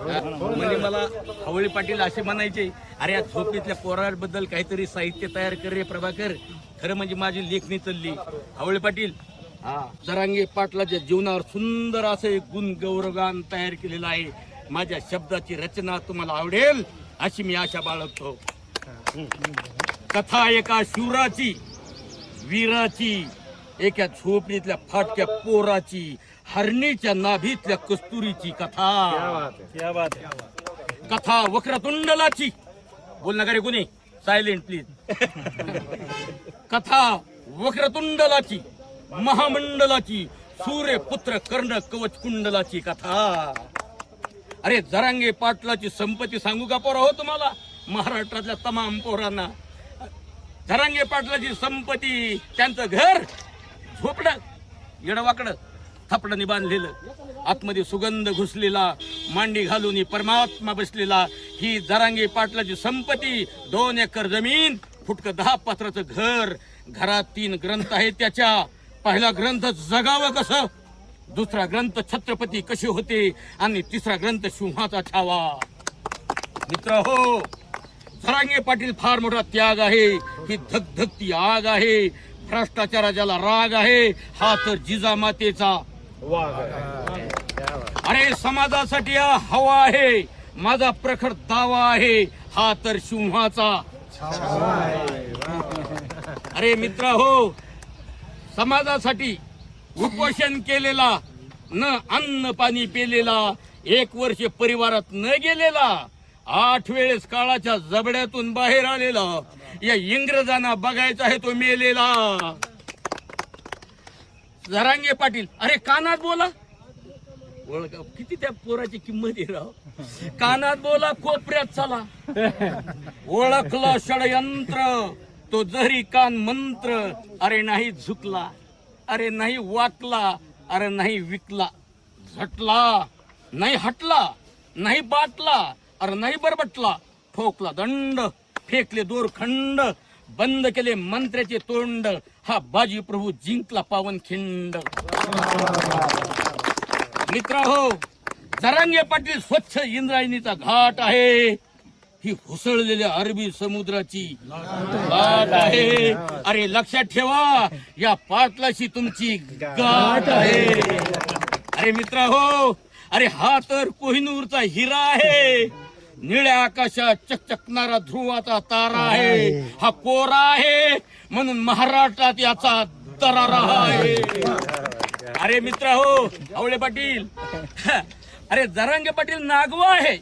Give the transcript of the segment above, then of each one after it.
म्हणजे मला हवळी पाटील असे म्हणायचे, अरे या झोपेतल्या पोराबद्दल काहीतरी साहित्य तयार कर रे प्रभाकर. खरं म्हणजे माझी लेखणी चालली. हवळी पाटील जरांगे पाटलाच्या जीवनावर सुंदर असं एक गुण गौरवगान तयार केलेलं आहे. माझ्या शब्दाची रचना तुम्हाला आवडेल अशी मी आशा बाळगतो. कथा एका शूराची, वीराची, एका झोपडीतल्या फाटक्या पोराची, हरणीच्या नाभीतल्या कस्तुरीची कथा. कथा वक्रतुंडलाची. बोल नका रे कोणी, सायलेंट प्लीज. कथा वक्रतुंडलाची, महामंडलाची, सूर्यपुत्र कर्ण कवच कुंडलाची कथा. अरे जरांगे पाटलाची संपत्ती सांगू का पोरा हो तुम्हाला, महाराष्ट्रातल्या तमाम पोरांना. जरांगे पाटलाची संपत्ती, त्यांचं घर झोपडं येडवाकडं थपडाने बांधलेलं, आतमध्ये सुगंध घुसलेला, मांडी घालून परमात्मा बसलेला. ही जरांगे पाटलाची संपत्ती. 2 एकर जमीन, फुटकं 10 पात्राचं घर. घरात 3 ग्रंथ आहेत त्याच्या. पहिला ग्रंथ जगावं कसं, दुसरा ग्रंथ छत्रपती कसे होते, आणि तिसरा ग्रंथ सिंहाचा छावा. मित्र हो, जरांगे पाटील फार मोठा त्याग आहे. ही धगधगती आग आहे. भ्रष्टाचाराला राग आहे, हा तर जिजामातेचा वाघ आहे. अरे समाजासाठी हवा आहे, माझा प्रखर दावा आहे, हा तर सिंहाचा. अरे मित्र हो, समाजासाठी उपोषण केलेला, न अन्न पाणी पेलेला, 1 वर्ष परिवारात न गेलेला, 8 वेळेस काळाच्या जबड्यातून बाहेर आलेला, या इंग्रजांना बघायचा आहे तो मेलेला. जरांगे पाटील, अरे कानात बोला. ओळखा किती त्या पोराची किंमत आहे राव. कानात बोला, कोपऱ्यात चला. ओळखलं षडयंत्र, तो जरी कान मंत्र. अरे नाही झुकला, अरे नाही वाकला, अरे नाही विकला. झटला नाही, हटला नाही, बाटला अरे नाही, बरबटला. ठोकला दंड, फेकले दोरखंड, बंद केले मंत्र्याचे तोंड. हा बाजी प्रभू जिंकला पावनखिंड. मित्र हो, जरांगे पाटील स्वच्छ इंद्रायणीचा घाट आहे. ही हुसळलेल्या अरबी समुद्राची लाट आहे. अरे लक्षात ठेवा, या पाटलाशी तुमची गाठ आहे. अरे मित्र हो, अरे हा तर कोहिनूरचा हिरा आहे. निळ्या आकाशात चकचकणारा ध्रुवाचा तारा आहे. हा कोरा आहे म्हणून महाराष्ट्रात याचा दरारा आहे. अरे मित्र हो, आवळे पाटील, अरे जरांगे पाटील नागवा आहे,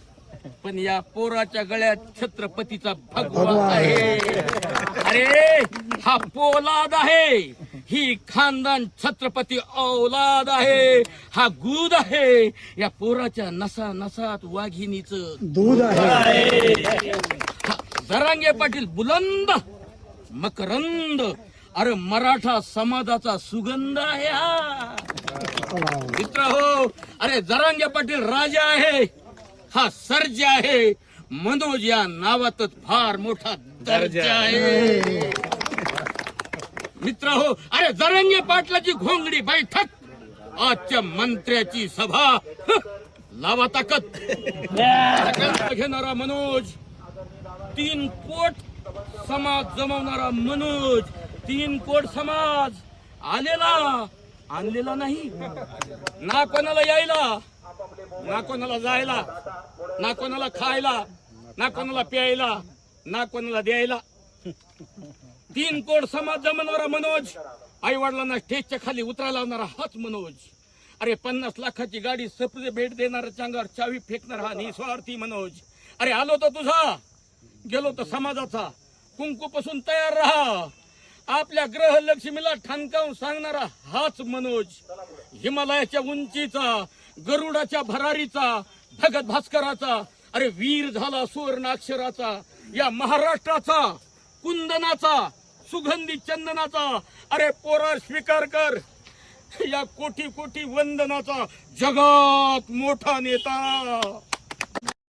पण या पोराच्या गळ्यात छत्रपतीचा भगवा आहे. अरे हा पोलाद आहे, ही खानदान छत्रपती औलाद आहे. हा गुद आहे, या पोराच्या नसा नसात वाघिणीचं दूध आहे. जरांगे पाटील बुलंद मकरंद, अरे मराठा समाजाचा सुगंध आहे हा. मित्र हो, अरे जरांगे पाटील राजा आहे, हा सर्जा आहे. मनोज या नावातच फार मोठा दर्जा आहे. मित्र हो, अरे जरांगे पाटलाची घोंगडी बैठक, आजच्या मंत्र्याची सभा. लावा ताकद. घेणारा मनोज, 3 कोट समाज जमवणारा मनोज. 3 कोट समाज आलेला, आणलेला नाही. ना कोणाला यायला, ना कोणाला जायला, ना कोणाला खायला, ना कोणाला प्यायला, ना कोणाला द्यायला. 3 कोट समाज जमवणारा मनोज. आई वडिलांना स्टेजच्या खाली उतरायला लावणारा हाच मनोज. अरे 50 लाखाची गाडी सप्रे भेट देणारा, चांगावर चावी फेकणारा हा निस्वार्थी मनोज. अरे आलो तर तुझा, गेलो तर समाजाचा. कुंकू पासून तयार राहा, आपल्या ग्रह लक्ष्मीला ठणकावून सांगणारा हाच मनोज. हिमालयाच्या उंचीचा, गरुडाच्या भरारीचा, भगत भास्कराचा, अरे वीर झाला सुवर्णाक्षराचा. या महाराष्ट्राचा, कुंदनाचा, सुगंधी चंदनाचा. अरे पोरा स्वीकार कर या कोटी कोटी वंदनाचा. जगात मोठा नेता.